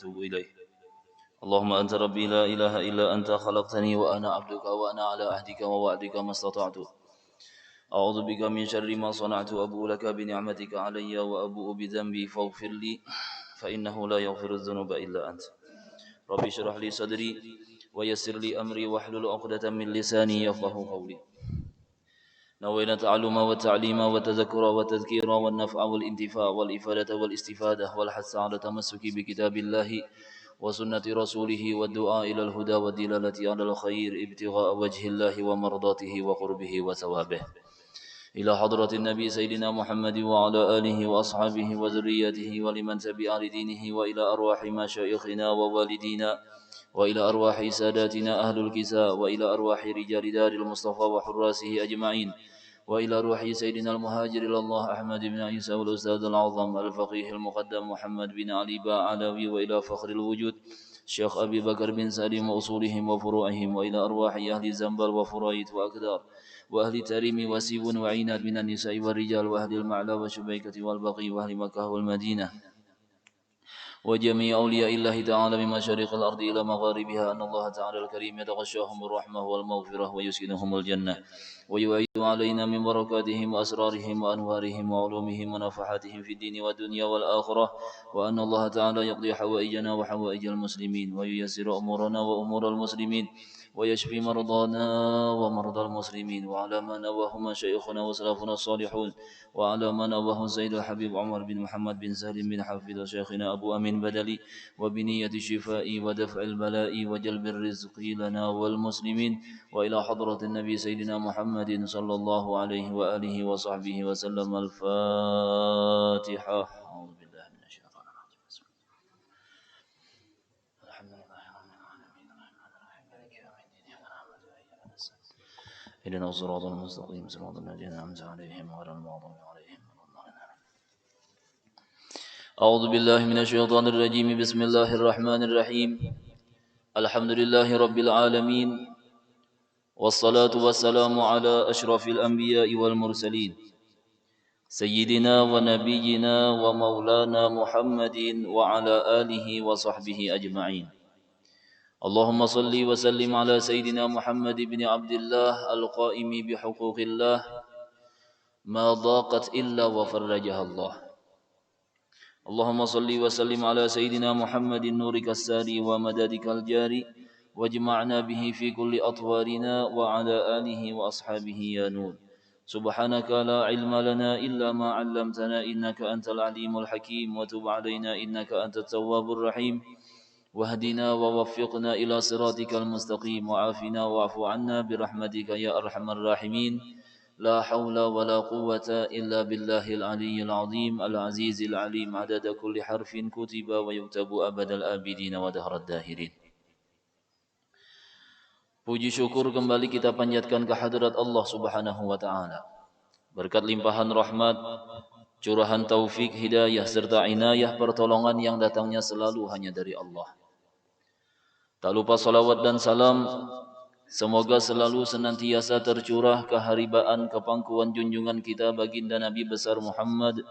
وأتوب إليه. اللهم أنت ربي لا إله إلا أنت خلقتني وأنا عبدك وأنا على عهدك ووعدك ما استطعت. أعوذ بك من شر ما صنعت أبوء لك بنعمتك علي وأبوء بذنبي فاغفر لي فإنه لا يغفر الذنوب إلا أنت. ربي اشرح لي صدري ويسر لي أمري واحلل عقدة من لساني يفقه قولي. نوينا التعلم والتعليم والتذكر والتذكير والنفع والانتفاع والإفادة والاستفادة والحث على التمسك بكتاب الله وسنة رسوله والدعاء إلى الهدى والدلالة على الخير ابتغاء وجه الله ومرضاته وقربه وثوابه. إلى حضرة النبي سيدنا محمد وعلى آله وأصحابه وذريته ولمن تبع لدينه وإلى أرواح مشايخنا ووالدينا وإلى أرواح ساداتنا أهل الكساء وإلى أرواح رجال دار المصطفى وحراسه أجمعين وإلى روح سيدنا المهاجر إلى الله أحمد بن عيسى والأستاذ العظم الفقيه المقدم محمد بن علي باعلوي وإلى فخر الوجود الشيخ أبي بكر بن سالم وأصولهم وفروعهم وإلى أرواح أهل زنبل وفرايت وأكدار وأهل تريم وسيب وعينات من النساء والرجال وأهل المعلى وشبيكة والبقي وأهل مكة والمدينة وجميع أولياء الله تعالى من مشارق الأرض إلى مغاربها أن الله تعالى الكريم يتغشاهم الرحمة والمغفرة ويسكنهم الجنة ويعيد علينا من بركاتهم وأسرارهم وأنوارهم وعلومهم ونفحاتهم في الدين والدنيا والآخرة وأن الله تعالى يقضي حوائجنا وحوائج المسلمين وييسر أمورنا وأمور المسلمين ويشفي مرضانا ومرضى المسلمين وعلى ما نواه مشايخنا وسلفنا الصالحون وعلى ما نواه سيد الحبيب عمر بن محمد بن سالم بن حفيظ شيخنا أبو أمين بدلي وبنية الشفاء ودفع البلاء وجلب الرزق لنا والمسلمين وإلى حضرة النبي سيدنا محمد صلى الله عليه وآله وصحبه وسلم. الفاتحة. أعوذ بالله من الشيطان الرجيم. بسم الله. الحمد لله رب العالمين الرحمن الرحيم مالك يوم الدين إياك نعبد وإياك نستعين اهدنا الصراط المستقيم صراط الذين أنعمت عليهم غير المغضوب عليهم ولا الضالين. أعوذ بالله من الشيطان الرجيم. بسم الله الرحمن الرحيم. الحمد لله رب العالمين والصلاة والسلام على أشرف الأنبياء والمرسلين سيدنا ونبينا ومولانا محمد وعلى آله وصحبه أجمعين. اللهم صل وسلم على سيدنا محمد بن عبد الله القائم بحقوق الله ما ضاقت إلا وفرجها الله. اللهم صل وسلم على سيدنا محمد نورك الساري ومدادك الجاري واجمعنا به في كل أطوارنا وعلى آله وأصحابه يا نور. سبحانك لا علم لنا إلا ما علمتنا إنك أنت العليم الحكيم وتب علينا إنك أنت التواب الرحيم واهدنا ووفقنا إلى صراطك المستقيم وعافنا واعف عنا برحمتك يا أرحم الراحمين. لا حول ولا قوة إلا بالله العلي العظيم العزيز العليم عدد كل حرف كتب ويكتب أبد الآبدين ودهر الداهرين. Puji syukur kembali kita panjatkan kehadirat Allah Subhanahu wa taala. Berkat limpahan rahmat, curahan taufik, hidayah serta inayah pertolongan yang datangnya selalu hanya dari Allah. Tak lupa salawat dan salam semoga selalu senantiasa tercurah keharibaan kepangkuan junjungan kita baginda Nabi besar Muhammad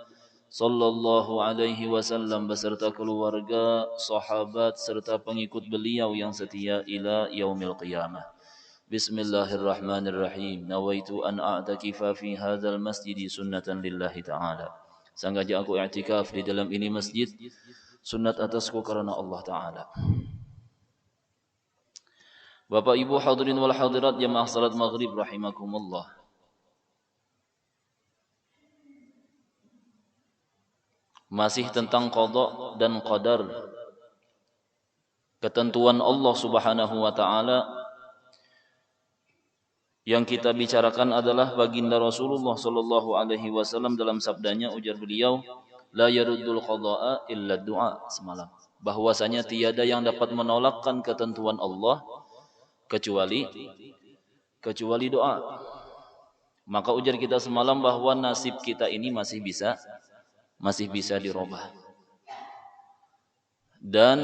sallallahu alaihi wasallam beserta keluarga, sahabat serta pengikut beliau yang setia ila yaumil qiyamah. Bismillahirrahmanirrahim. Nawaitu an a'takifa fi hadzal masjid sunnatan lillahi ta'ala. Sengaja aku i'tikaf di dalam ini masjid sunat atasku karena Allah taala. Bapak Ibu hadirin wal hadirat jamaah salat maghrib rahimakumullah. Masih tentang qada dan qadar. Ketentuan Allah Subhanahu wa taala yang kita bicarakan adalah baginda Rasulullah sallallahu alaihi wasallam dalam sabdanya, ujar beliau, la yaruddul qada'a illa du'a semalam. Bahwasanya tiada yang dapat menolakkan ketentuan Allah kecuali doa. Maka ujar kita semalam bahwa nasib kita ini masih bisa dirubah. Dan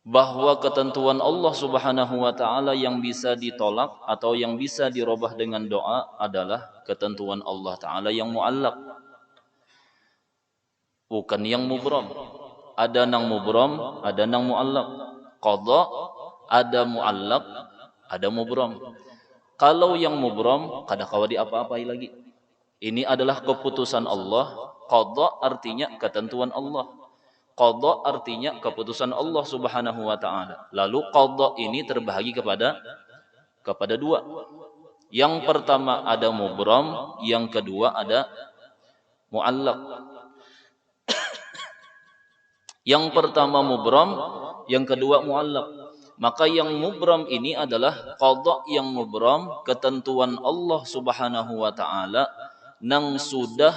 bahwa ketentuan Allah Subhanahu wa taala yang bisa ditolak atau yang bisa dirubah dengan doa adalah ketentuan Allah taala yang muallaq. bukan yang mubram. Ada nang mubram, ada nang muallaq. Qadha ada muallaq, ada mubram. Kalau yang mubram kada kawa di apa-apai lagi. Ini adalah keputusan Allah. Qadha artinya ketentuan Allah. Qadha artinya keputusan Allah Subhanahu wa taala. Lalu qadha ini terbahagi kepada dua. Yang pertama ada mubram, yang kedua ada muallaq. Yang pertama mubram, yang kedua muallaq. Maka yang mubram ini adalah qadha yang mubram, ketentuan Allah Subhanahu wa taala nang sudah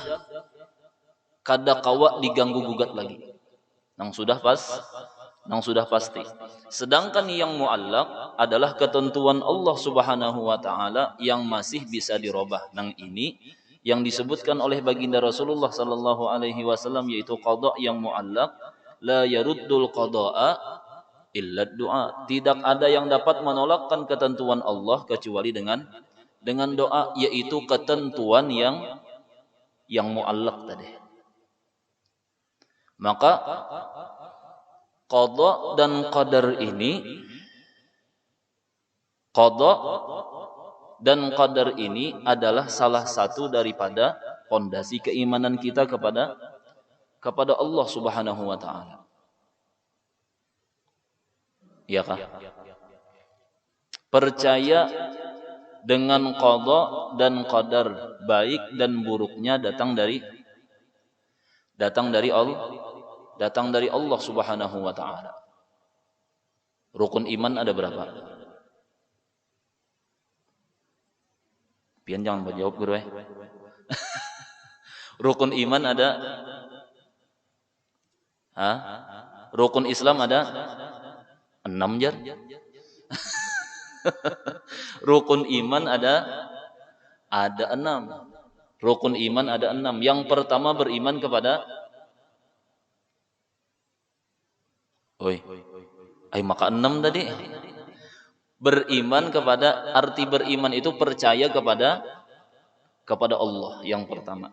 kada kawa diganggu gugat lagi. Nang sudah pasti. Sedangkan yang muallaq adalah ketentuan Allah Subhanahu wa taala yang masih bisa dirubah. Nang ini yang disebutkan oleh baginda Rasulullah sallallahu alaihi wasallam yaitu qadha yang muallaq, la yaruddul qada'a illa du'a. Tidak ada yang dapat menolakkan ketentuan Allah kecuali dengan doa, yaitu ketentuan yang muallaq tadi. Maka qadha dan qadar ini, qadha dan qadar ini adalah salah satu daripada fondasi keimanan kita kepada Allah Subhanahu wa taala. Ya kah? Percaya dengan qadha dan qadar, baik dan buruknya datang dari Allah Subhanahu wa taala. Rukun iman ada berapa? Pian jangan menjawab guru. Rukun iman ada? Rukun Islam ada 6 jar. Rukun iman ada 6. Rukun iman ada 6. Yang pertama beriman kepada maka 6 tadi. Beriman kepada, arti beriman itu percaya kepada Allah yang pertama.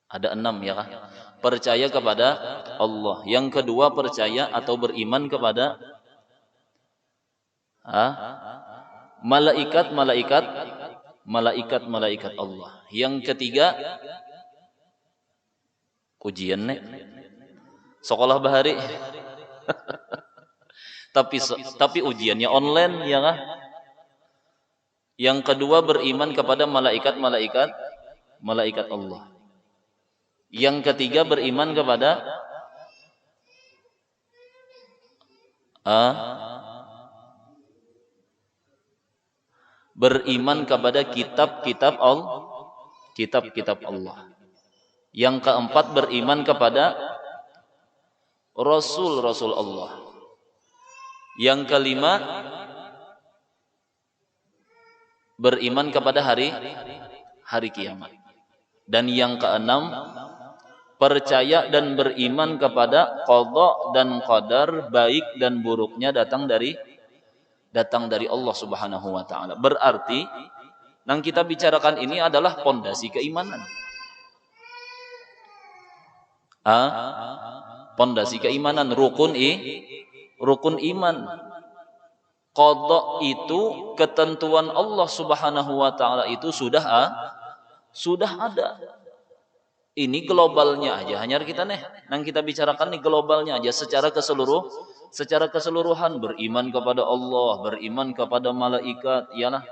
Ada 6 ya kah? Percaya kepada Allah. Yang kedua percaya atau beriman kepada malaikat Allah. Yang ketiga ujian sekolah bahari. tapi ujiannya online ya kah? Yang kedua beriman kepada malaikat Allah. Yang ketiga beriman kepada kitab-kitab Allah. Yang keempat beriman kepada rasul Allah. Yang kelima beriman kepada hari kiamat. Dan yang keenam percaya dan beriman kepada qadha dan qadar, baik dan buruknya datang dari Allah Subhanahu wa taala. Berarti yang kita bicarakan ini adalah pondasi keimanan. Pondasi keimanan, rukun iman. Qadha itu ketentuan Allah Subhanahu wa taala itu sudah ada. Ini globalnya aja, hanya kita nang kita bicarakan nih globalnya aja secara keseluruhan. Beriman kepada Allah, beriman kepada malaikat, iyalah,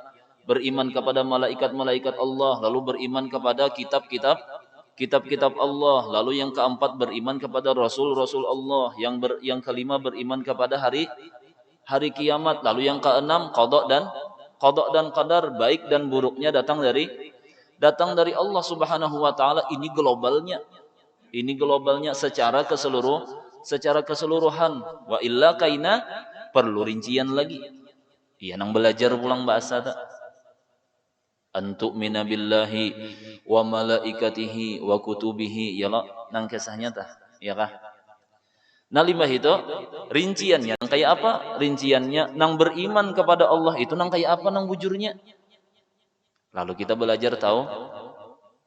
beriman kepada malaikat Allah, lalu beriman kepada kitab-kitab Allah, lalu yang keempat beriman kepada rasul Allah, yang kelima beriman kepada hari kiamat, lalu yang keenam qadha dan qadar, baik dan buruknya datang dari Allah Subhanahu wa taala. Ini globalnya secara keseluruhan. Wa illa kaina perlu rincian lagi. Iya nang belajar pulang bahasa tak. Antu'mina billahi wa malaikatihi wa kutubihi, ya la nang kisahnya tah, ya kah? Nah lima itu rinciannya nang kayak apa? Rinciannya nang beriman kepada Allah itu nang kayak apa nang bujurnya? Lalu kita belajar tahu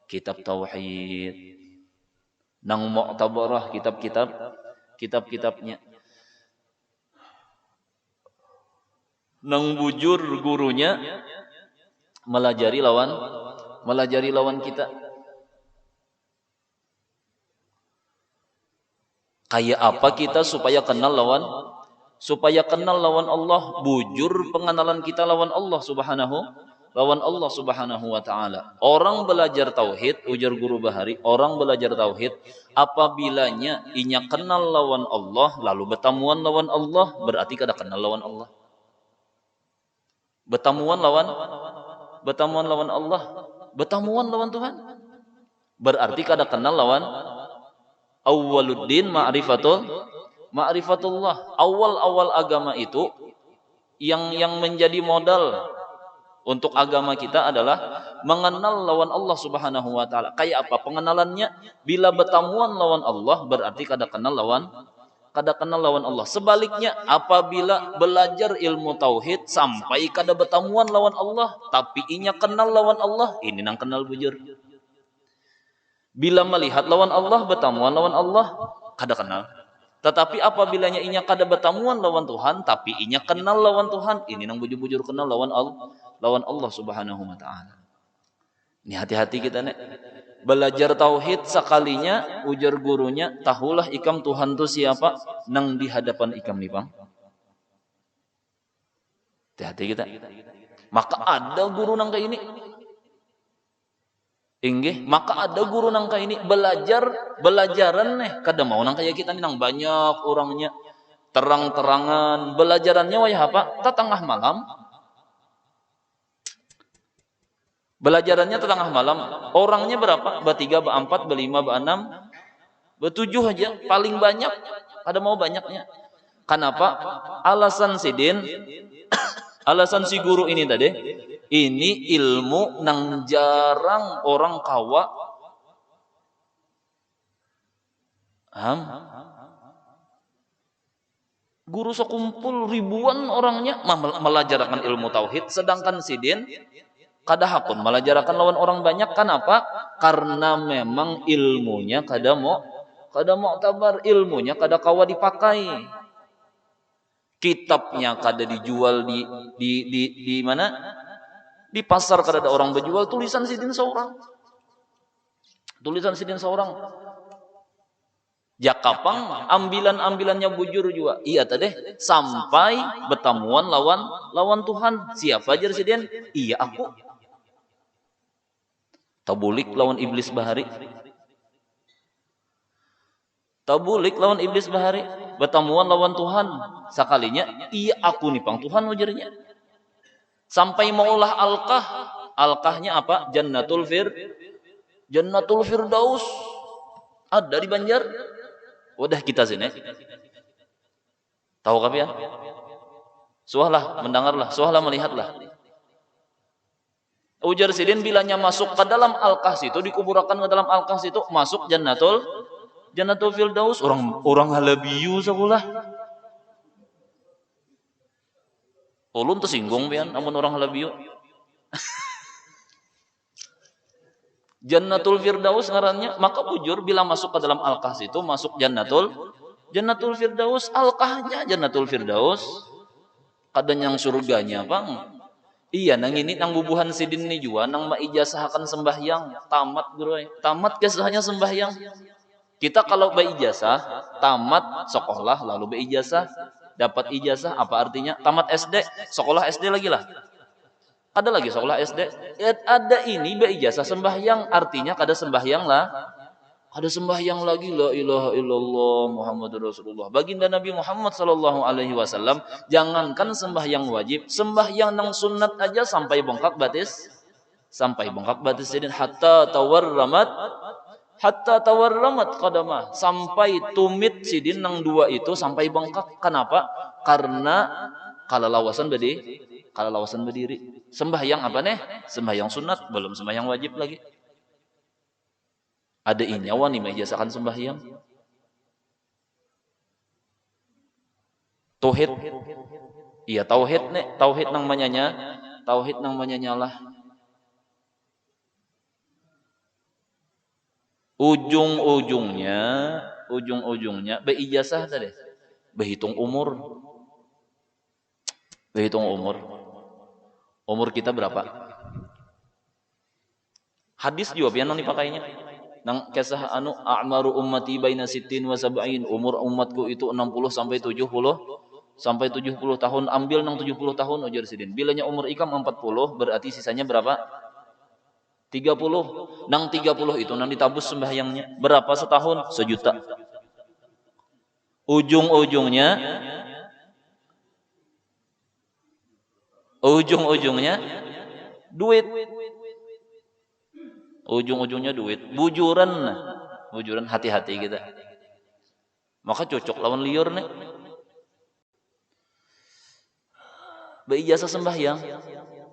kitab tauhid. nang mu'tabarah kitab-kitabnya, nang bujur gurunya melajari lawan kita. Kayak apa kita supaya kenal lawan Allah? Bujur pengenalan kita lawan Allah Subhanahu wa taala. Orang belajar tauhid, ujar guru Bahari, orang belajar tauhid apabilanya inya kenal lawan Allah lalu bertemuan lawan Allah, berarti kada kenal lawan Allah. Bertemuan lawan Allah, bertemuan lawan Tuhan, berarti kada kenal lawan awwaluddin ma'rifatullah. Awal agama itu yang menjadi modal untuk agama kita adalah mengenal lawan Allah Subhanahu wa taala. Kayak apa pengenalannya? Bila bertemuan lawan Allah berarti kada kenal lawan Allah. Sebaliknya, apabila belajar ilmu tauhid sampai kada bertemuan lawan Allah tapi inya kenal lawan Allah, ini nang kenal bujur. Bila melihat lawan Allah, bertemuan lawan Allah, kada kenal. Tetapi apabilanya inya kada bertemuan lawan Tuhan, tapi inya kenal lawan Tuhan, ini nang bujur-bujur kenal lawan Allah Subhanahu wa taala. Ini hati-hati kita nek. Belajar tauhid sekalinya, ujar gurunya, tahulah ikam Tuhan tu siapa, nang di hadapan ikam nih bang. Hati-hati kita. Maka ada guru nang kayak ini. Inggih, maka ada guru nang kayak ini belajaran nih, kada mau nang kayak kita nih nang banyak orangnya, terang-terangan, belajarannya wayah apa? Tengah malam. Belajarannya tengah malam. Orangnya berapa? Bertiga, berempat, berlima, berenam, bertujuh aja paling banyak. Kada mau banyaknya. Kenapa? Alasan si guru ini tadi, ini ilmu nang jarang orang kawa guru sekumpul ribuan orangnya melajarkan ilmu tauhid, sedangkan sidin kada hakun melajarkan lawan orang banyak. Kenapa? Karena memang ilmunya kada mu'tabar, ilmunya kada kawa dipakai. Kitabnya kada dijual di mana? Di pasar kada ada orang berjual, tulisan sidin seorang. Jakapang ambilannya bujur juga. Iya tadi sampai bertemuan lawan Tuhan. Siapa aja sidin? Iya aku. Tabulik lawan iblis Bahari. Bertemuan lawan Tuhan. Sekalinya, iya aku nih pang Tuhan ujarnya. Sampai maulah alkahnya apa? Jannatul Firdaus. Ada di Banjar. Udah kita sini. Tahu kalian? Suahlah mendengarlah, suahlah melihatlah. Ujar sidin bilanya masuk ke dalam alkah situ, dikuburkan ke dalam alkah situ, masuk Jannatul Firdaus. Orang halabiyu sekolah. Ulun tersinggung pian amun orang halabiyu. Jannatul Firdaus ngarannya, maka bujur bila masuk ke dalam alkah situ, masuk Jannatul Firdaus, alkahnya Jannatul Firdaus. Kadang yang surganya bang. Iya nang ini nang bubuhan sidin ni jua nang maijazahkan sembahyang tamat kesahnya sembahyang. Kita kalau beijazah tamat sekolah lalu beijazah dapat ijazah, apa artinya? Tamat SD, sekolah SD lagi lah. Ada lagi sekolah SD. Ada ini beijazah sembahyang, artinya kada sembahyang lah. Ada sembahyang lagi, la ilaha illallah Muhammadur Rasulullah. Baginda Nabi Muhammad sallallahu alaihi wasallam, jangankan sembahyang wajib, sembahyang nang sunat aja sampai bongkak batis sidin hatta tawarramat qadamah, sampai tumit sidin nang dua itu sampai bengkak. Kenapa? Karena kalalawasan berdiri. Sembahyang apa nih? Sembahyang sunat, belum sembahyang wajib lagi. Ada inyawa nih mengijazahkan sembahyang. Tauhid. Iya tauhid nih, tauhid nang manyanyalah. ujung-ujungnya beijazah tadi. Berhitung umur. Berhitung umur. Umur kita berapa? Hadis juga pian nang dipakainya. Nang kisah a'maru ummati baina sittin wa sab'in, umur umatku itu 60 sampai 70 tahun, ambil nang 70 tahun ujar sidin. Bilanya umur ikam 40 berarti sisanya berapa? 30. Nang 30 itu nang ditabus sembahyangnya berapa setahun? 1 juta. Ujung-ujungnya duit. Ujung-ujungnya duit. Bujuran hati-hati kita. Maka cocok lawan liur nih. Beijazah sembahyang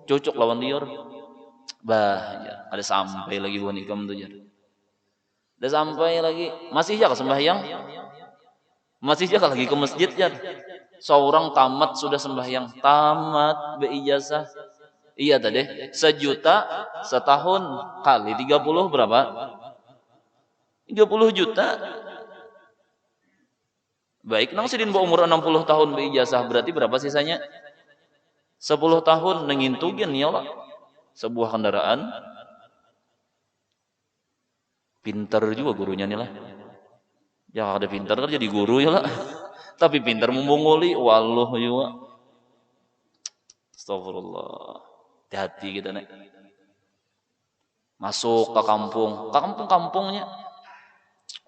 cocok lawan liur. Ya, ada sampai lagi bukan ikam tuh ya. Ada sampai lagi. Masih jaga sembahyang? Masih jaga lagi ke masjid ya. Seorang tamat sudah sembahyang, tamat beijazah. Iya tadi, 1 juta setahun kali 30 berapa? 30 juta. Baik, nang sidin umur 60 tahun beijazah berarti berapa sisanya? 10 tahun nengintugen ya Allah. Sebuah kendaraan. Pinter juga gurunya nih lah. Ya ada pinter kan jadi guru ya lah. Tapi pinter membunguli, wallah ya. Astagfirullah. Hati-hati kita nih. Masuk ke kampungnya.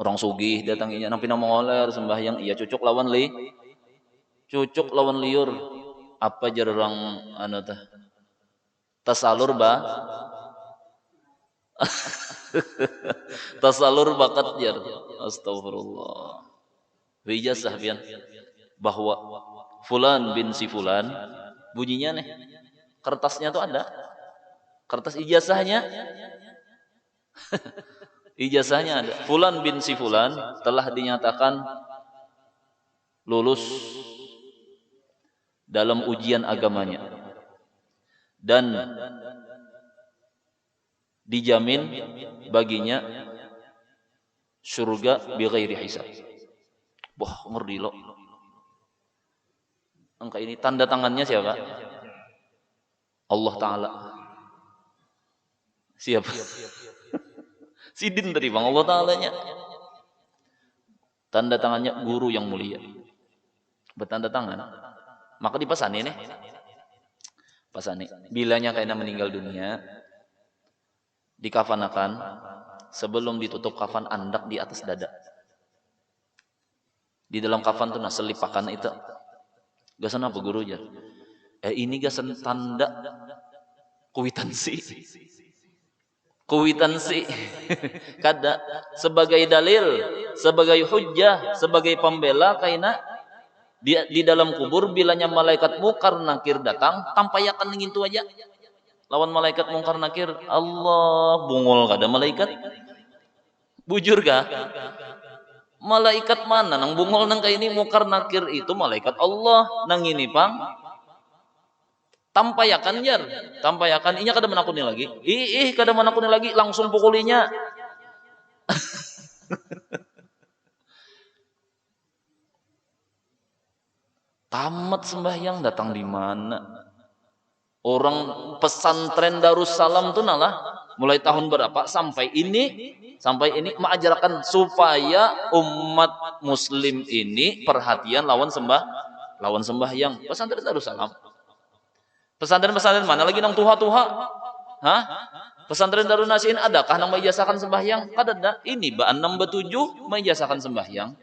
Orang sugih datanginya nang pina mongoler sembahyang, iya cocok lawan liur. Apa jar orang tah? Tasalur tasalur bakat jar. Astagfirullah. Wijazah pian bahwa fulan bin si fulan bunyinya nih. Kertasnya tuh ada. Kertas ijazahnya. Ijazahnya ada. Fulan bin si fulan telah dinyatakan lulus dalam ujian agamanya dan dijamin baginya surga bighairi hisab. Wah, merdilo. Angka ini tanda tangannya siapa? Allah Ta'ala. Siapa? Sidin tadi bang, Allah Ta'alanya. Tanda tangannya guru yang mulia. Bertanda tangan. Maka dipasani nih. Pasani. Bilanya kayaknya meninggal dunia, dikafanakan sebelum ditutup kafan andak di atas dada. Di dalam kafan tuh selipakan itu. Gasan apa guru aja? Ini gasan tanda kuitansi. Kada sebagai dalil, sebagai hujjah, sebagai pembela kaina di dalam kubur bilanya malaikat mungkar nakir datang tampayakan ngintu aja. Lawan malaikat mungkar nakir, Allah bungul kada malaikat. Bujur kah? Malaikat mana nang bungol nang kaini mungkar nakir itu malaikat Allah nang ini pang tampayakan jar, tampayakan inya kada menakuni lagi. Kada menakuni lagi langsung pukulinya. Tamat sembahyang datang di mana? Orang pesantren Darussalam tuh nalah mulai tahun berapa sampai ini mengajarkan supaya umat muslim ini perhatian lawan sembahyang. Pesantren Darussalam. Pesantren mana lagi nang tuha-tuha? Hah? Pesantren Darun Nasihin adakah nang mengijazahkan sembahyang? Kada. Ini baan 6 7 mengijazahkan sembahyang.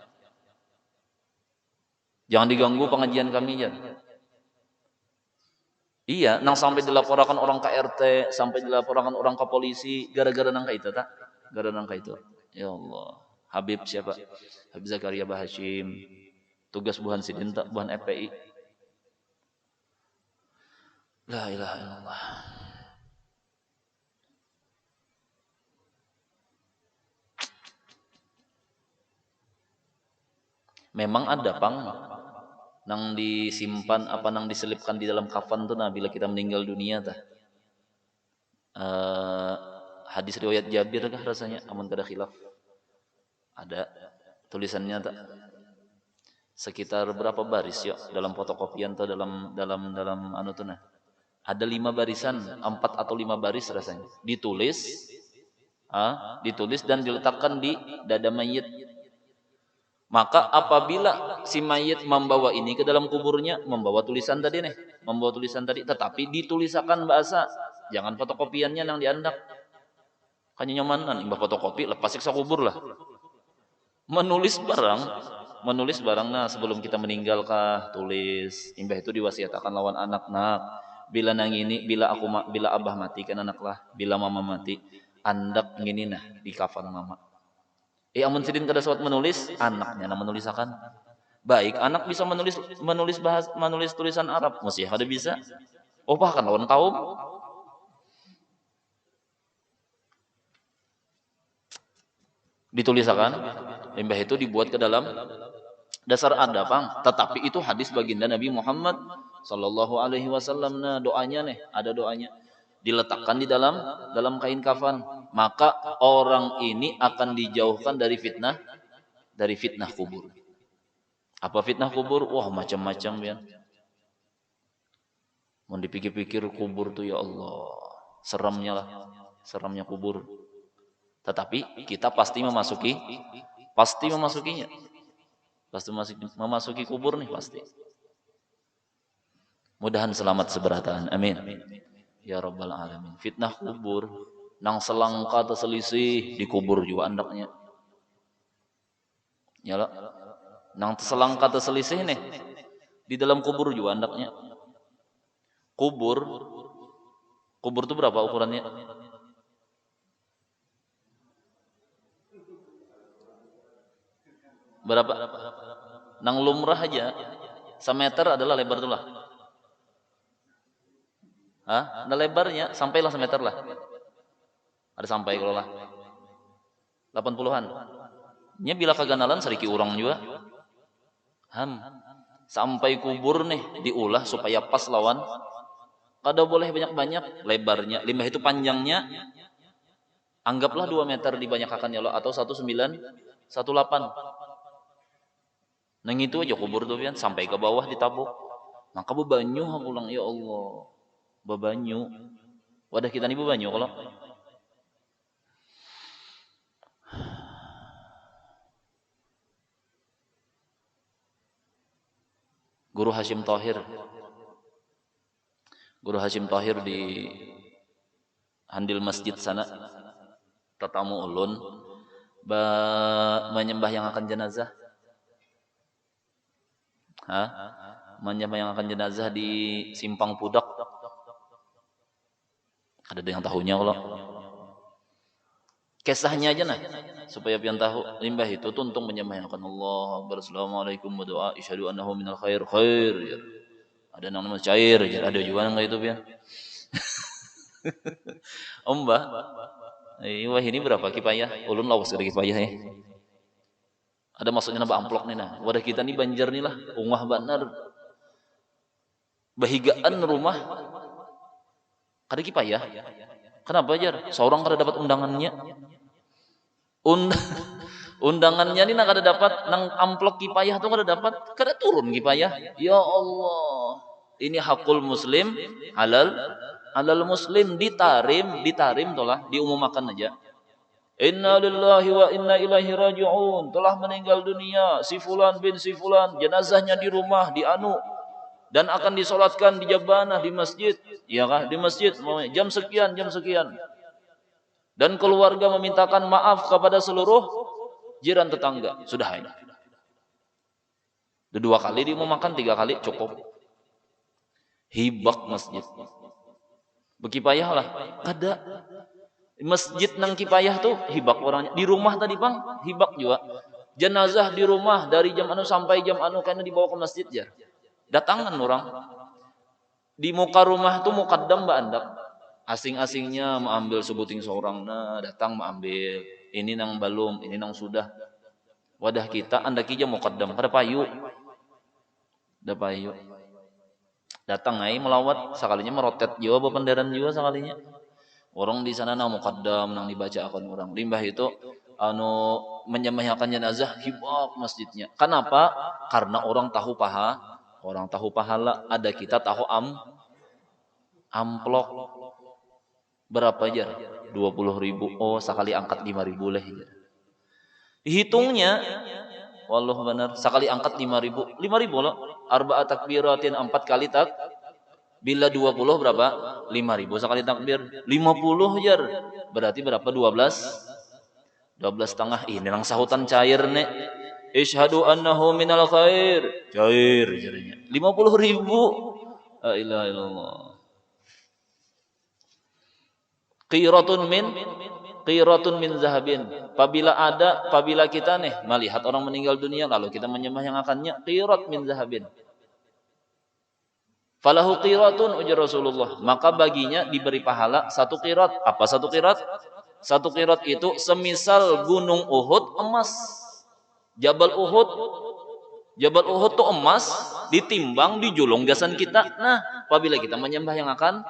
Jangan diganggu pengajian kami ya. Iya, nang sampai dilaporkan orang ke RT, sampai dilaporkan orang ke polisi, gara-gara nangka itu, tak? Gara-gara nangka itu. Ya Allah. Habib siapa? Habib Zakaria Bahashim. Tugas buhan sidin tak, buhan FPI. La ilaha illallah. Memang ada pang nang disimpan apa nang diselipkan di dalam kafan tuh nah bila kita meninggal dunia tah. Hadis riwayat Jabir kah rasanya amun kada khilaf. Ada tulisannya tak? Sekitar berapa baris ya dalam fotokopian atau dalam anu tuh nah. Ada 5 barisan, 4 atau 5 baris rasanya. Ditulis dan diletakkan di dada mayit. Maka apabila si mayit membawa ini ke dalam kuburnya, membawa tulisan tadi, tetapi ditulisakan bahasa, jangan fotokopiannya yang diandak. Kanya nyamanan, imbah fotokopi lepas siksa kubur lah. Menulis barang nah sebelum kita meninggal kah tulis, imbah itu diwasiatakan lawan anak nak. Bila nang ini, bila abah mati kan anak lah, bila mama mati, andak ngini nah di kafan mama. Amun sidin kada sawat menulis, anaknya na menulisakan. Baik, anak bisa menulis tulisan Arab, masih ada bisa. Oh bahkan lawan kaum. Ditulisakan, limbah itu dibuat ke dalam dasar ada pang. Tetapi itu hadis baginda Nabi Muhammad Sallallahu Alaihi Wasallam. Nah doanya nih, ada doanya. Diletakkan di dalam kain kafan. Maka orang ini akan dijauhkan dari fitnah kubur. Apa fitnah kubur? Wah macam-macam ya. Mau dipikir-pikir kubur tuh ya Allah, seramnya kubur. Tetapi kita pasti memasukinya. Memasuki kubur nih pasti. Mudahan selamat seberataan. Amin. Ya Rabbal Alamin. Fitnah kubur, nang selangka terselisih di kubur juga andaknya. Ya lah. Nang selangka terselisih nih di dalam kubur juga andaknya. Kubur tuh berapa ukurannya? Berapa? Nang lumrah aja semeter adalah lebar tuh lah. Nah lebarnya sampailah semeter lah. Ada sampai kalau lah 80-an. Nya bila kaganalan seriki urang juga. Sampai kubur nih diulah supaya pas lawan. Kada boleh banyak-banyak lebarnya. Limbah itu panjangnya anggaplah 2 meter dibanyakan ya Allah atau 1918. Nang itu aja kubur tuh pian sampai ke bawah ditabuk. Maka bebanyu pulang ya Allah. Bebanyu. Wadah kita nih bebanyu kalau Guru Hashim Tahir di handil masjid sana tetamu ulun menyembah yang akan jenazah. Menyembah yang akan jenazah di Simpang Pudak. Ada yang tahunya kalau kisahnya aja nah supaya pian tahu. Limbah itu tuntung menyembahkan Allah Akbar assalamualaikum wa doa isyhadu annahu minal khair ya. Ada nama cair ya, ada juga enggak itu pian. Mbah wah ini berapa kipayah ulun lawas ada kipayah ya. Ada maksudnya nambah amplok nih nah. Wadah kita nih Banjar nih lah ungah benar bahigaan rumah kada kipayah. Kenapa Jar? Seorang kada dapat undangannya. Undangannya ini kada dapat nang amplok kipayah tuh kada dapat, kada turun kipayah. Ya Allah. Ini hakul muslim halal muslim ditarim tolah diumumkan aja. Inna lillahi wa inna ilaihi raji'un. Telah meninggal dunia si fulan bin si fulan, jenazahnya di rumah di anu dan akan disolatkan di jabanah di masjid. Ya kah? Di masjid jam sekian. Dan keluarga memintakan maaf kepada seluruh jiran tetangga. Sudah ini. 2 kali diumumkan, 3 kali cukup. Hibak masjid. Bekipayah lah. Kada. Masjid nang kipayah tuh hibak orangnya. Di rumah tadi bang, hibak juga. Jenazah di rumah dari jam anu sampai jam anu karena dibawa ke masjid ya. Datangan orang. Di muka rumah tuh mukaddam mbak andak. Asing-asingnya mengambil sebuting seorang datang mengambil. Ini nang belum, ini nang sudah. Wadah kita anda kija mukaddam kada payu. Da payu. Datang ai melawat sekalinya merotet juga bependeran juga sekalinya. Orang di sana nang mukaddam nang dibaca akun orang. Limbah itu menyembahkan jenazah hibak masjidnya. Kenapa? Karena orang tahu pahala. Ada kita tahu amplok berapa aja? 20.000. Oh, sekali angkat 5.000 lah. Hitungnya, wallah benar, sekali angkat 5.000. 5.000 loh. Arba'at takbiratin 4 kali bila 20 berapa? 5.000 sekali takbir. 50 jar. Berarti berapa? 12 setengah. Ini nang sahutan cair nek. Isyhadu annahu minal khair. Cair jadinya. 50.000. La ilaha illallah. Qiratun min zahabin. Apabila kita nih melihat orang meninggal dunia lalu kita menyembah yang akannya, qirat min zahabin. Falahu qiratun ujar Rasulullah, maka baginya diberi pahala 1 qirat. Apa 1 qirat? 1 qirat itu semisal gunung Uhud emas. Jabal Uhud tuh emas ditimbang dijulung gasan kita. Nah, apabila kita menyembah yang akan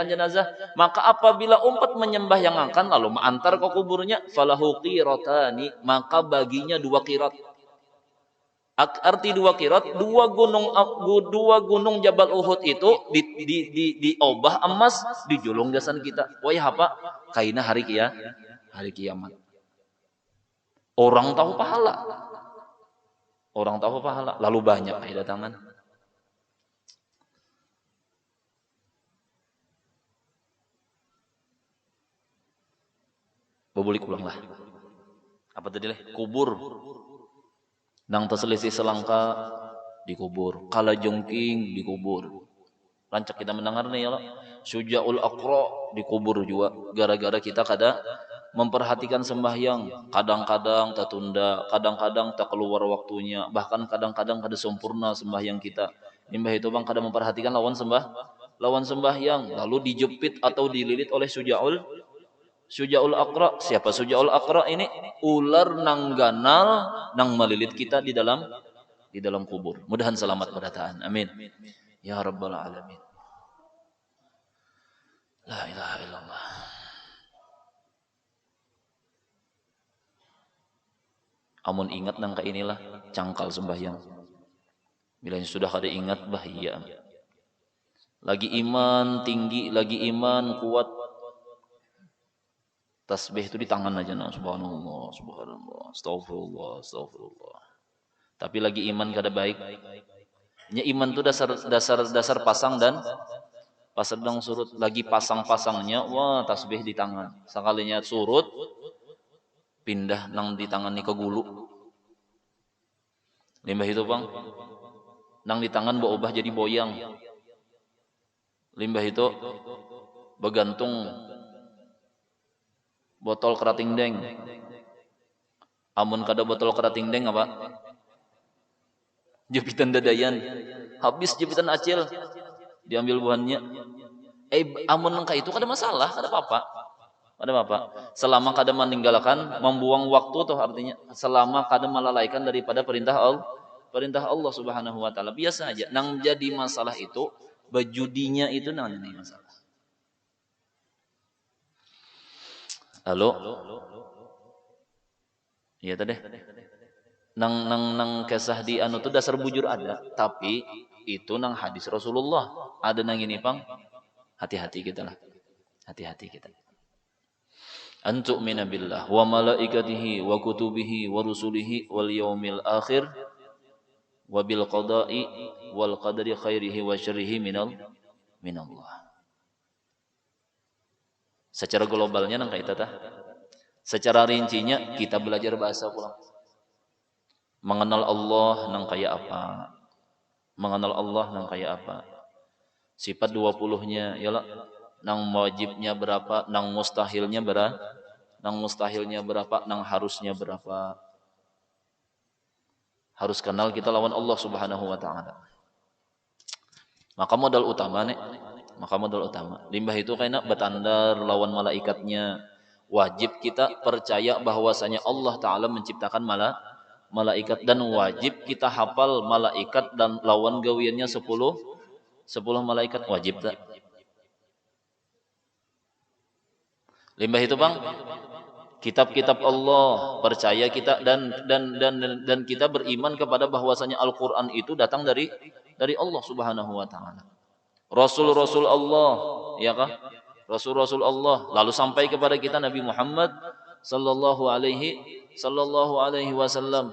jenazah, maka apabila umat menyembah yang akan lalu mengantar ke kuburnya, falahu qiratani, maka baginya 2 qirat. Arti 2 qirat, 2 gunung Jabal Uhud itu diobah emas dijulung gasan kita. Wah apa? Kaina hari kiamat. Orang tahu pahala, lalu banyak kedatangan. Bebulik ulang lah. Apa tadi lah? Kubur. Nang terselisih selangka dikubur. Kala jengking dikubur. Rancak kita mendengar nih ya. Syuja'ul Aqra dikubur juga. Gara-gara kita kada memperhatikan sembahyang. Kadang-kadang tertunda. Kadang-kadang tak keluar waktunya. Bahkan kadang-kadang kada sempurna sembahyang kita. Nimbah itu bang kada memperhatikan lawan sembahyang. Lalu dijepit atau dililit oleh Syuja'ul Aqra. Siapa Syuja'ul Aqra ini? Ular nang ganal nang melilit kita di dalam kubur. Mudahan selamat berdataan. Amin. Ya Rabbal Alamin. La ilaha illallah. Amun ingat nang ka inilah cangkal sembahyang. Bila sudah kada ingat bahaya. Lagi iman tinggi, lagi iman kuat, tasbih itu di tangan aja, nah subhanallah, astagfirullah. Tapi lagi iman kada baik. Nya iman itu dasar pasang dan pas sedang surut lagi pasangnya, wah tasbih di tangan. Sekalinya surut pindah nang di tangan ni ke gulu. Limbah itu bang, nang di tangan berubah jadi boyang. Limbah itu bergantung botol kerating deng. Amun kada botol kerating deng apa? Jepitan dadayan. Habis jepitan acil. Diambil buahnya. Amun nangka itu kada masalah, kada apa-apa. Selama kada meninggalkan, membuang waktu tuh artinya. Selama kada melalaikan daripada perintah Allah Subhanahu wa taala. Biasa aja. Nang jadi masalah itu bajudinya itu nang jadi masalah. Halo. Iya tadi. Nang kisah di anu tuh dasar bujur ada, tapi itu nang hadis Rasulullah. Ada nang ini pang. Hati-hati kita lah. Hati-hati kita. Antu'mina billah wa malaikatihi wa kutubihi wa rusulihi wal yaumil akhir wa bil qada'i wal qadari khairihi wa syarrihi minallah. Secara globalnya nang kaita tah. Secara rincinya kita belajar bahasa pulang. Mengenal Allah nang kaya apa? Mengenal Allah nang kaya apa? Sifat 20-nya ialah nang wajibnya berapa, nang mustahilnya berapa, nang harusnya berapa. Harus kenal kita lawan Allah Subhanahu wa taala. Maka modal utama. Limbah itu kayaknya bertandar lawan malaikatnya. Wajib kita percaya bahwasanya Allah taala menciptakan malaikat dan wajib kita hafal malaikat dan lawan gawiannya 10 malaikat wajib tak? Limbah itu bang, kitab-kitab Allah, percaya kita dan kita beriman kepada bahwasanya Al-Qur'an itu datang dari Allah Subhanahu wa taala. Rasul-rasul Allah, ya kah? Rasul-rasul Allah, lalu sampai kepada kita Nabi Muhammad sallallahu alaihi wasallam.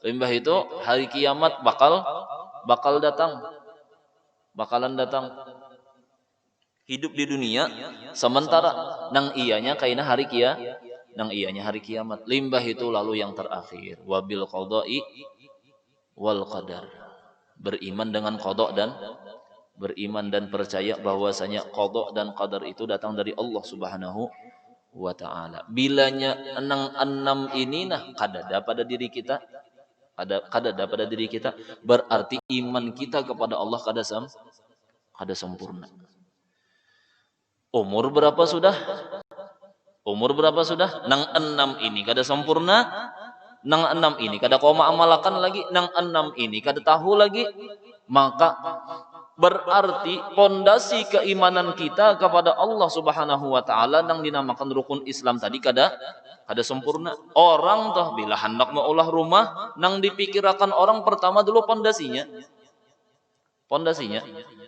Limbah itu hari kiamat bakal datang. Bakalan datang. Hidup di dunia sementara nang iyanya kaina hari kiamat. Limbah itu lalu yang terakhir, wabil qada'i wal qadar. Beriman dengan qada dan percaya bahwasanya qada dan qadar itu datang dari Allah Subhanahu wa taala. Bilanya enam ini nah kadada pada diri kita, berarti iman kita kepada Allah kada sempurna. Umur berapa sudah? Nang enam ini kada sempurna, nang enam ini kada koma amalakan lagi, nang enam ini kada tahu lagi, maka berarti pondasi keimanan kita kepada Allah Subhanahu wa taala yang dinamakan rukun Islam tadi kada sempurna. Orang toh bila hendak maulah rumah nang dipikirkan orang pertama dulu pondasinya.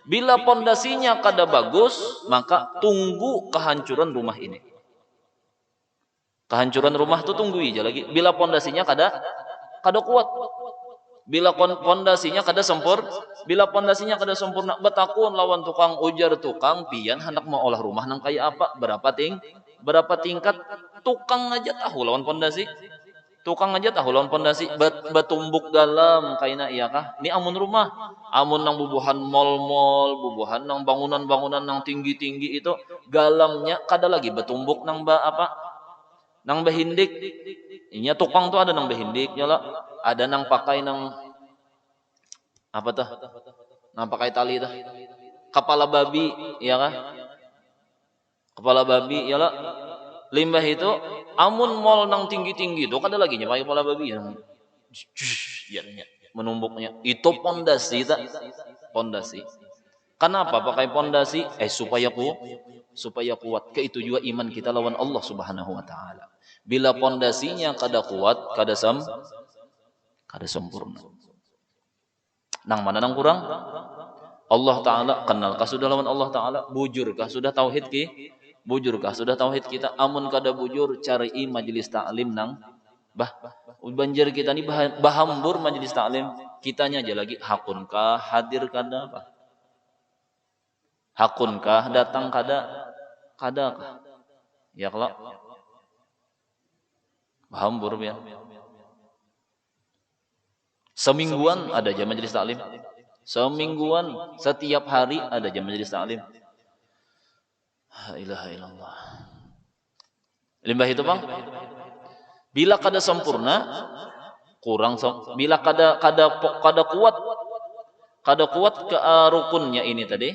Bila pondasinya kada bagus, maka tunggu kehancuran rumah ini. Kehancuran rumah itu tunggu aja lagi. Bila pondasinya kada kuat. Bila pondasinya kada sempurna, betakun lawan tukang ujar tukang pian hendak mau olah rumah nang kaya apa, berapa tingkat, tukang aja tahu lawan pondasi. Betumbuk dalam kaina iya kah? Ni amun rumah, amun nang bubuhan mall-mall, bubuhan nang bangunan-bangunan nang tinggi-tinggi itu galamnya kada lagi betumbuk nang nang behindik. Inya tukang tuh ada nang behindik nyala, ada nang pakai nang apa tuh? Nang pakai tali tuh. Kepala babi, ya kah? Kepala babi ya lah. Limbah itu amun mall nang tinggi-tinggi itu kada lagi nya pakai kepala babi yang menumbuknya. Itu pondasi tak? Pondasi. Kenapa pakai pondasi? Supaya kuat. Itu juga iman kita lawan Allah Subhanahu wa taala. Bila pondasinya kada kuat, kada sempurna. Nang mana nang kurang? Allah taala kenalkah sudah lawan Allah taala? Bujurkah sudah tauhid kita? Amun kada bujur cari majelis taklim nang banjir kita ni bahambur majelis taklim. Kitanya aja lagi hakunkah hadir kada apa? Hakunkah datang kada kah? Ya kelak bahambur ya. Semingguan ada aja majelis taklim. Semingguan setiap hari ada aja majelis taklim. La ilaha illallah. Limbah itu bang, bila kada sempurna kurang, bila kada kuat ke rukunnya ini tadi,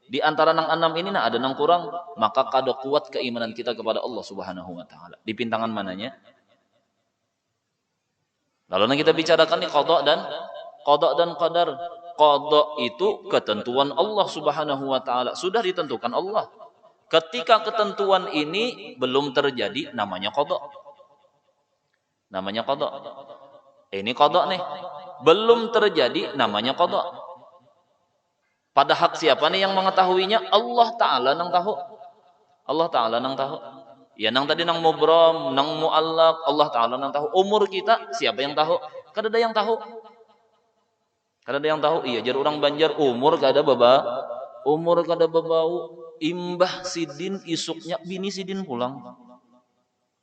di antara nang enam ini nah ada nang kurang, maka kada kuat keimanan kita kepada Allah Subhanahu wa taala. Di pintangan mananya? Lalu kita bicarakan nih qada dan qadar. Qada itu ketentuan Allah Subhanahu wa taala, sudah ditentukan Allah. Ketika ketentuan ini belum terjadi, namanya qada. Ini qada nih, belum terjadi, namanya qada. Pada hak siapa nih yang mengetahuinya? Allah taala nang tahu. Ya nang tadi nang mubram, nang muallaq, Allah taala nang tahu. Umur kita siapa yang tahu? Kada ada yang tahu. Iya jar orang Banjar umur kada bebau. Imbah sidin isuknya bini sidin pulang.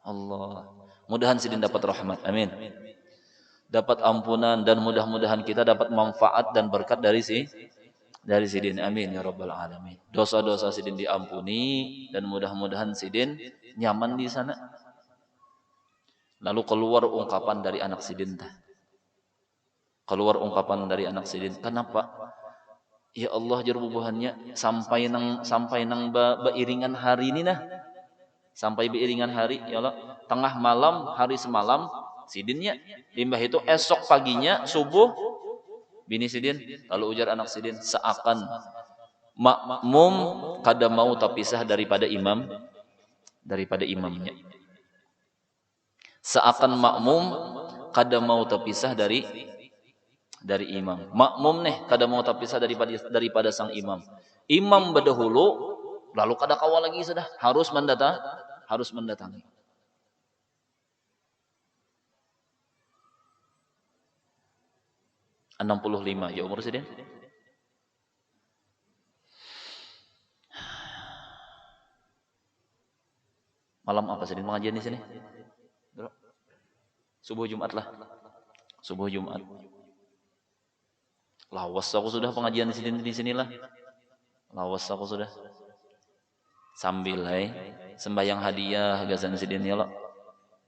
Allah. Mudahan sidin dapat rahmat. Amin. Dapat ampunan dan mudah-mudahan kita dapat manfaat dan berkat dari sidin. Amin ya rabbal alamin. Dosa-dosa sidin diampuni dan mudah-mudahan sidin nyaman di sana. Lalu keluar ungkapan dari anak sidin. Kenapa? Ya Allah jar bubuhannya sampai nang beiringan hari ini nah. Sampai beiringan hari ya Allah, tengah malam hari semalam sidinnya. Limbah itu esok paginya subuh bini sidin, lalu ujar anak sidin seakan makmum kada mau terpisah daripada imamnya. Seakan makmum kada mau terpisah dari imam. Makmum nih kada mau terpisah daripada sang imam. Imam berdahulu lalu kada kawal lagi sudah harus mendatangi. Enam puluh lima ya umur Sidin. Malam apa Sidin pengajian di sini? Subuh Jumat lah. Subuh Jumat. Lawas aku sudah pengajian di sinilah. Lawas aku sudah. Sambil sembahyang hadiah gasan Sidin ya lo.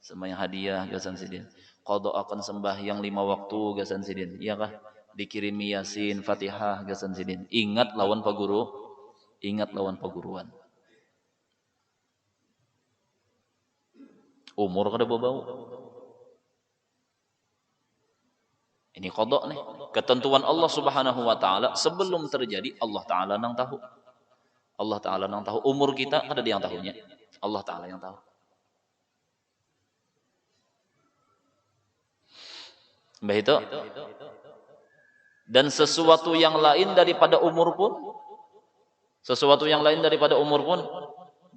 Sembahyang hadiah gasan Sidin. Qada akan sembahyang 5 waktu gasan Sidin. Iya kah? Dikirimi Yasin, Fatihah gasan Sidin. Ingat lawan Pak Guru. Ingat lawan perguruan. Umur kada bau. Ini qada nih. Ketentuan Allah Subhanahu wa taala sebelum terjadi Allah taala nang tahu. Allah taala nang tahu. Umur kita kada dia yang tahunya. Allah taala yang tahu. Mbah itu. Dan sesuatu yang lain daripada umur pun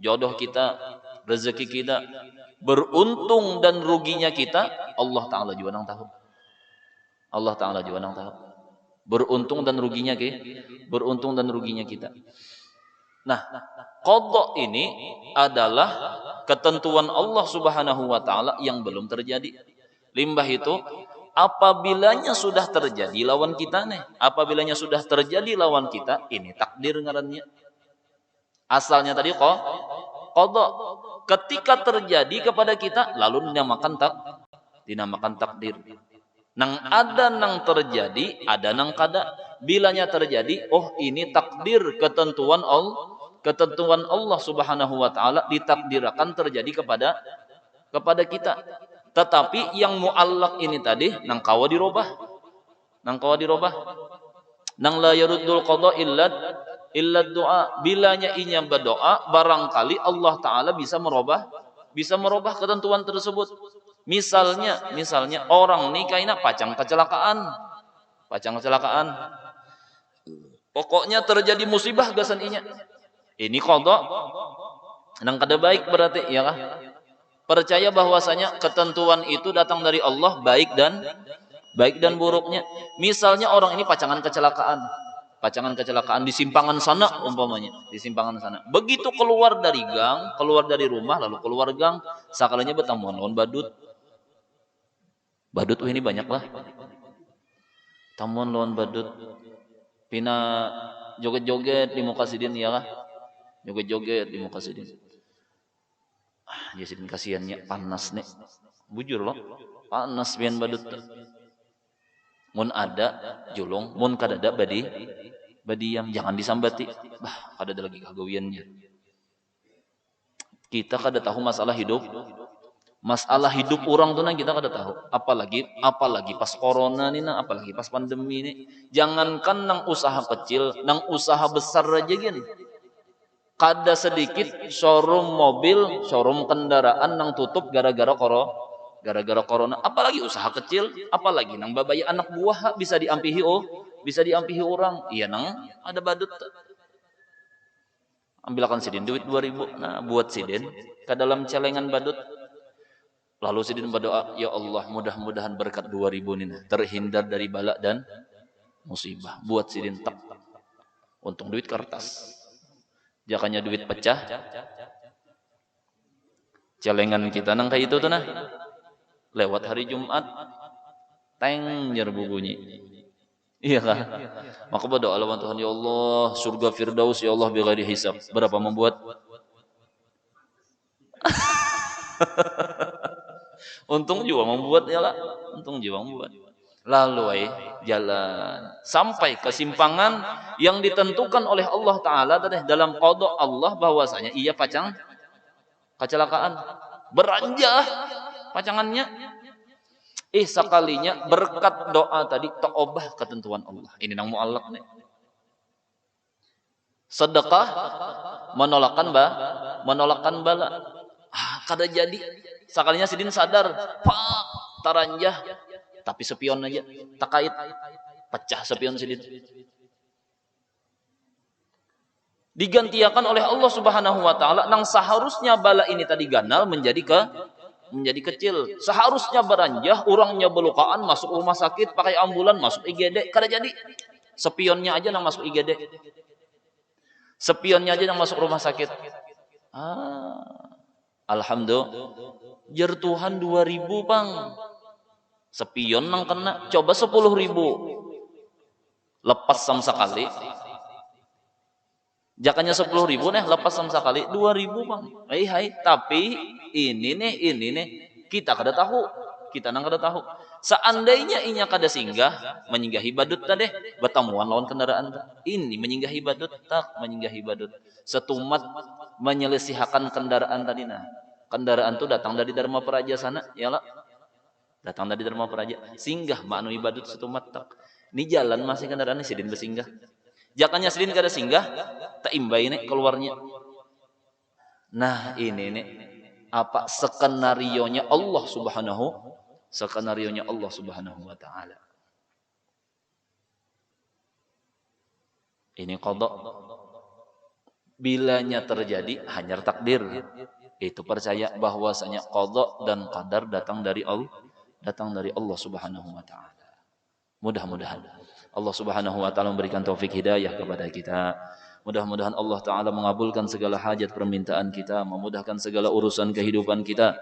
jodoh kita, rezeki kita, beruntung dan ruginya kita, Allah taala juga nang tahu. Allah taala juga nang tahu. Beruntung dan ruginya kita. Nah, qada ini adalah ketentuan Allah Subhanahu wa taala yang belum terjadi. Limbah itu apabilanya sudah terjadi lawan kita nih. Apabilanya sudah terjadi lawan kita, ini takdir ngarannya. Asalnya tadi qada. Ketika terjadi kepada kita lalu dinamakan takdir. Nang ada nang terjadi, ada nang kada. Bilanya terjadi, oh ini takdir ketentuan Allah Subhanahu wa taala ditakdirkan terjadi kepada kita. Tetapi yang muallaq ini tadi nang kawa dirubah. Nang la yaruddul qada illa doa. Bilanya inya berdoa, barangkali Allah taala bisa merubah ketentuan tersebut. Misalnya orang nikahina pacang kecelakaan. Pokoknya terjadi musibah gasan inya. Ini qada nang kada baik berarti ya kah? Percaya bahwasanya ketentuan itu datang dari Allah baik dan buruknya. Misalnya orang ini pacangan kecelakaan di simpangan sana umpamanya, Begitu keluar dari gang, keluar dari rumah lalu keluar gang, sakalanya bertamuan lawan badut ini banyak lah. Tamuan lawan badut. Pina joget-joget di muka Sidin ya kah? Joget-joget di muka Sidin. Ya Sidin kasihannya panas nih. Bujur loh. Panas pian badut. Mun ada julung, mun kadada badiam, jangan disambati. Bah, kada ada lagi kagawiannya. Kita kada tahu masalah hidup orang tuh kita kada tahu. Apalagi pas corona nih, apalagi pas pandemi ini. Jangankan nang usaha kecil, nang usaha besar aja gini. Kada sedikit showroom mobil, showroom kendaraan nang tutup gara-gara corona. Apalagi usaha kecil, apalagi nang babaya anak buah bisa diampihi orang. Iya nang ada badut. Ambilkan Sidin duit 2.000. Nah, buat Sidin ke dalam celengan badut. Lalu Sidin berdoa, ya Allah mudah-mudahan berkat 2.000 ini terhindar dari bala dan musibah. Buat Sidin tak. Untung duit kertas. Jakanya duit pecah. Celengan kita nang kayak itu tuh nah. Lewat hari Jumat. Teng nyerbu bunyi. Iya kan? Maka berdoa lawan Tuhan, ya Allah surga Firdaus ya Allah bighairi hisab. Berapa membuat? Untung juga membuat ya lah. Lalu jalan sampai kesimpangan yang ditentukan oleh Allah taala dalam qada Allah bahwasanya ia pacang kecelakaan. Beranjak pacangannya. Sekalinya berkat doa tadi ta'obah ketentuan Allah. Ini nang muallaq nih. Sedekah menolakkan bala. Kada jadi Sakalinya sidin sadar, pak taranjah, tapi sepion aja, takait, pecah sepion sidin. Digantiakan oleh Allah Subhanahu wa taala nang seharusnya bala ini tadi ganal menjadi kecil. Seharusnya beranjah, orangnya belukaan masuk rumah sakit pakai ambulan masuk IGD, kada jadi. Spionnya aja nang masuk IGD. Spionnya aja nang masuk rumah sakit. Alhamdulillah. Jer Tuhan 2000 bang. Spion nang kena, coba 10.000. Lepas sama sekali. Jakanya 10.000 nih, lepas sama sekali 2.000 bang. Hai, tapi ini nih kita kada tahu, kita nang kada tahu. Seandainya inya kada singgah, menyinggahi badut tadi, bertemuan lawan kendaraan. Ini menyinggahi badut, tak menyinggahi badut. Setumat menyelesaikan kendaraan tadi nah. Kendaraan tuh datang dari Dharma Praja sana, ya lah. Datang dari Dharma Praja, singgah maknui badut setumat tak. Ini jalan masih kendaraan ini sidin bersinggah. Jakanya sidin kada singgah, tak imbai nih keluarnya. Nah ini nih apa skenarionya Allah Subhanahu wa taala. Ini qada. Bilanya terjadi hanya takdir. Itu percaya bahwasanya qada dan qadar datang dari Allah Subhanahu wa taala. Mudah-mudahan Allah Subhanahu wa taala memberikan taufik hidayah kepada kita. Mudah-mudahan Allah taala mengabulkan segala hajat permintaan kita, memudahkan segala urusan kehidupan kita,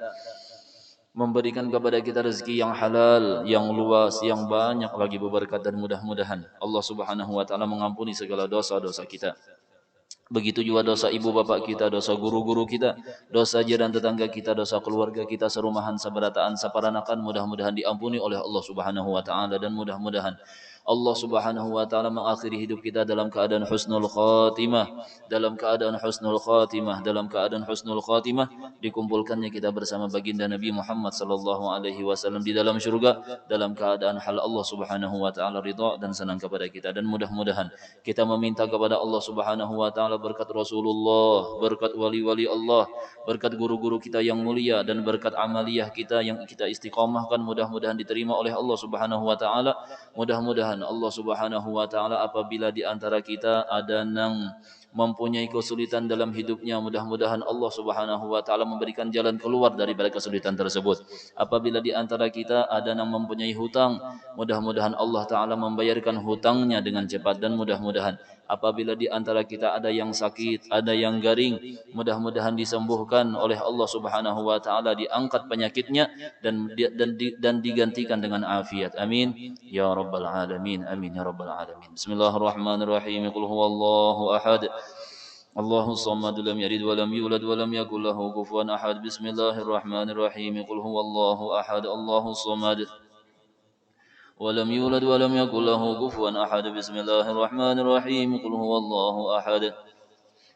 memberikan kepada kita rezeki yang halal, yang luas, yang banyak lagi berberkat, dan mudah-mudahan Allah Subhanahu wa taala mengampuni segala dosa-dosa kita. Begitu juga dosa ibu bapak kita, dosa guru-guru kita, dosa jiran tetangga kita, dosa keluarga kita, serumahan, sabarataan, saparanakan, mudah-mudahan diampuni oleh Allah Subhanahu wa taala, dan mudah-mudahan Allah Subhanahu wa taala mengakhiri hidup kita dalam keadaan husnul khatimah, dalam keadaan husnul khatimah, dalam keadaan husnul khatimah, dikumpulkannya kita bersama baginda Nabi Muhammad sallallahu alaihi wasallam di dalam syurga dalam keadaan hal Allah Subhanahu wa taala ridha dan senang kepada kita. Dan mudah-mudahan kita meminta kepada Allah Subhanahu wa taala berkat Rasulullah, berkat wali-wali Allah, berkat guru-guru kita yang mulia, dan berkat amaliyah kita yang kita istiqamahkan, mudah-mudahan diterima oleh Allah Subhanahu wa taala. Mudah-mudahan Allah Subhanahu wa taala apabila di antara kita ada yang mempunyai kesulitan dalam hidupnya, mudah-mudahan Allah Subhanahu wa taala memberikan jalan keluar daripada kesulitan tersebut. Apabila di antara kita ada yang mempunyai hutang, mudah-mudahan Allah taala membayarkan hutangnya dengan cepat. Dan mudah-mudahan apabila di antara kita ada yang sakit, ada yang garing, mudah-mudahan disembuhkan oleh Allah Subhanahu wa taala, diangkat penyakitnya dan digantikan dengan afiat. Amin ya rabbal alamin. Amin ya rabbal alamin. Bismillahirrahmanirrahim. Qul huwallahu ahad. Allahu samad, lam yalid wa lam yulad wa lam yakul lahu kufuwan ahad. Bismillahirrahmanirrahim. Qul huwallahu ahad. Allahu samad ولم يولد ولم يكن له كفوا أحد. بسم الله الرحمن الرحيم. قل هو الله أحد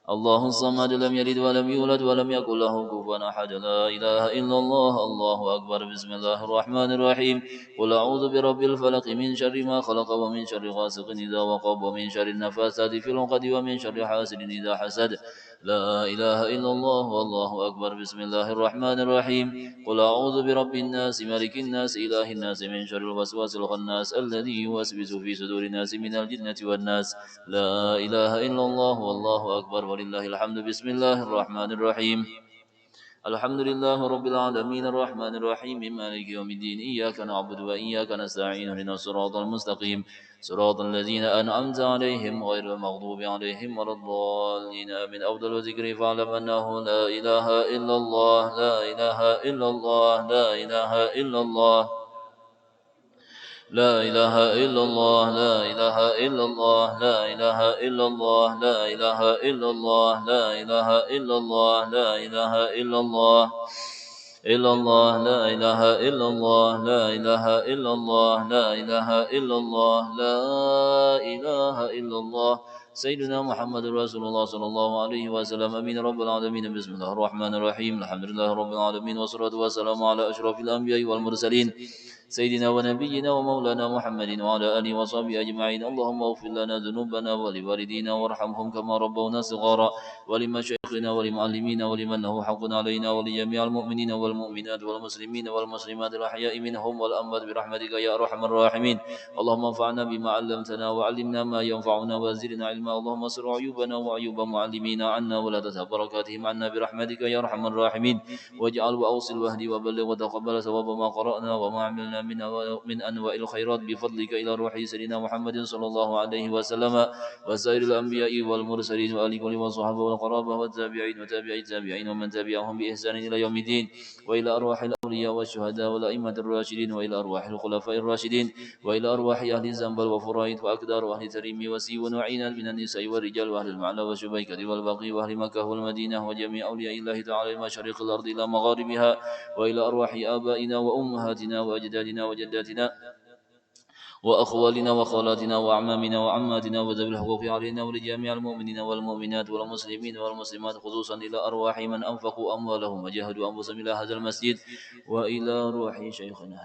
الله الصمد لم يلد ولم يولد ولم يكن له كفوا أحد. لا إله إلا الله. الله أكبر. بسم الله الرحمن الرحيم. قل أعوذ برب الفلق من شر ما خلق ومن شر غاسق إذا وقب ومن شر النفاثات في العقد ومن شر حاسد إذا حسد. لا إله إلا الله. والله أكبر. بسم الله الرحمن الرحيم. قل أعوذ برب الناس ملك الناس إله الناس من شر الوسواس الخناس الذي يوسوس في صدور الناس من الجنة والناس. لا إله إلا الله. والله أكبر ولله الحمد. بسم الله الرحمن الرحيم. الحمد لله رب العالمين الرحمن الرحيم مالك يوم الدين. إياك نعبد وإياك نستعين. اهدنا الصراط المستقيم صراط الذين أنعمت عليهم غير المغضوب عليهم ولا الضالين. آمين. أفضل ذكر فاعلم أنه لا إله إلا الله. لا إله إلا الله. لا إله إلا الله. لا إله إلا الله. لا إله إلا الله. لا إله إلا الله. لا إله إلا الله. لا إله إلا الله. لا إله إلا الله. إلا الله. لا إله إلا الله. لا إله إلا الله. لا إله إلا الله. لا إله إلا الله. سيدنا محمد رسول الله صلى الله عليه وسلم. أمين رب العالمين. بسم الله الرحمن الرحيم. الحمد لله رب العالمين والصلاة والسلام على أشرف الأنبياء والمرسلين سيدنا ونبينا ومولانا محمد وعلى آله وصحبه أجمعين. اللهم اغفر لنا ذنوبنا ولوالدينا وارحمهم كما ربونا صغارا، ولمشايخنا ولمعلمينا ولمن له حق علينا ولجميع المؤمنين والمؤمنات والمسلمين والمسلمات الأحياء منهم والأموات برحمتك يا أرحم الراحمين. اللهم انفعنا بما علمتنا وعلمنا ما ينفعنا وزدنا علما. اللهم اسر عيوبنا وعيوب معلمينا عنا ولا تذهب بركاتهم عنا برحمتك يا أرحم الراحمين. واجعل وأوصل واهدي وبلغ وتقبل ثواب ما قرأنا وما عملنا من أنواع الخيرات بفضلك إلى روح سيدنا محمد صلى الله عليه وسلم وسائر الأنبياء والمرسلين وآل كل وصحبه والقرابة والتابعين وتابعي التابعين ومن تبعهم بإحسان إلى يوم الدين، وإلى أرواح الأولياء والشهداء والأئمة الراشدين، وإلى أرواح الخلفاء الراشدين، وإلى أرواح أهل الزنبل وفرائد وأكدار وأهل تريم وسيون وعينان من النساء والرجال وأهل المعنى والشبيكة والباقي وأهل مكة والمدينة وجميع أولياء الله تعالى المشارق الأرض إلى مغاربها، وإلى أرواح آبائنا وأمهاتنا وأجدادنا وجداتنا وأخوالنا وخالاتنا وأعمامنا وعماتنا وذوي الحقوق علينا ولجميع المؤمنين والمؤمنات والمسلمين والمسلمات، خصوصا إلى أرواح من أنفقوا أموالهم وجاهدوا أنفسهم إلى هذا المسجد، وإلى روح شيخنا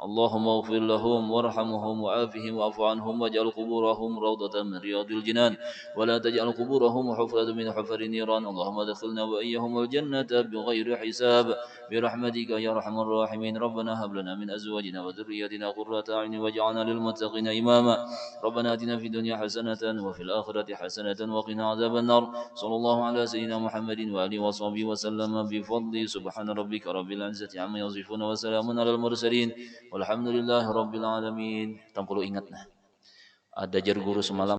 اللهم اغفر لهم وارحمهم وعافهم واعف عنهم واجعل قبورهم روضة من رياض الجنان، ولا تجعل قبورهم حفرة من حفر النيران. اللهم ادخلنا وإياهم الجنة بغير حساب برحمتك يا أرحم الراحمين. ربنا هب لنا من أزواجنا وذرياتنا قرة أعين واجعلنا للمتقين إماما. ربنا آتنا في الدنيا حسنة وفي الآخرة حسنة وقنا عذاب النار. صلى الله على سيدنا محمد وآله وصحبه وسلم بفضل سبحان ربك رب العزة عما يصفون وسلام على المرسلين والحمد لله رب العالمين. Tong kudu ingat nah, ada jar guru semalam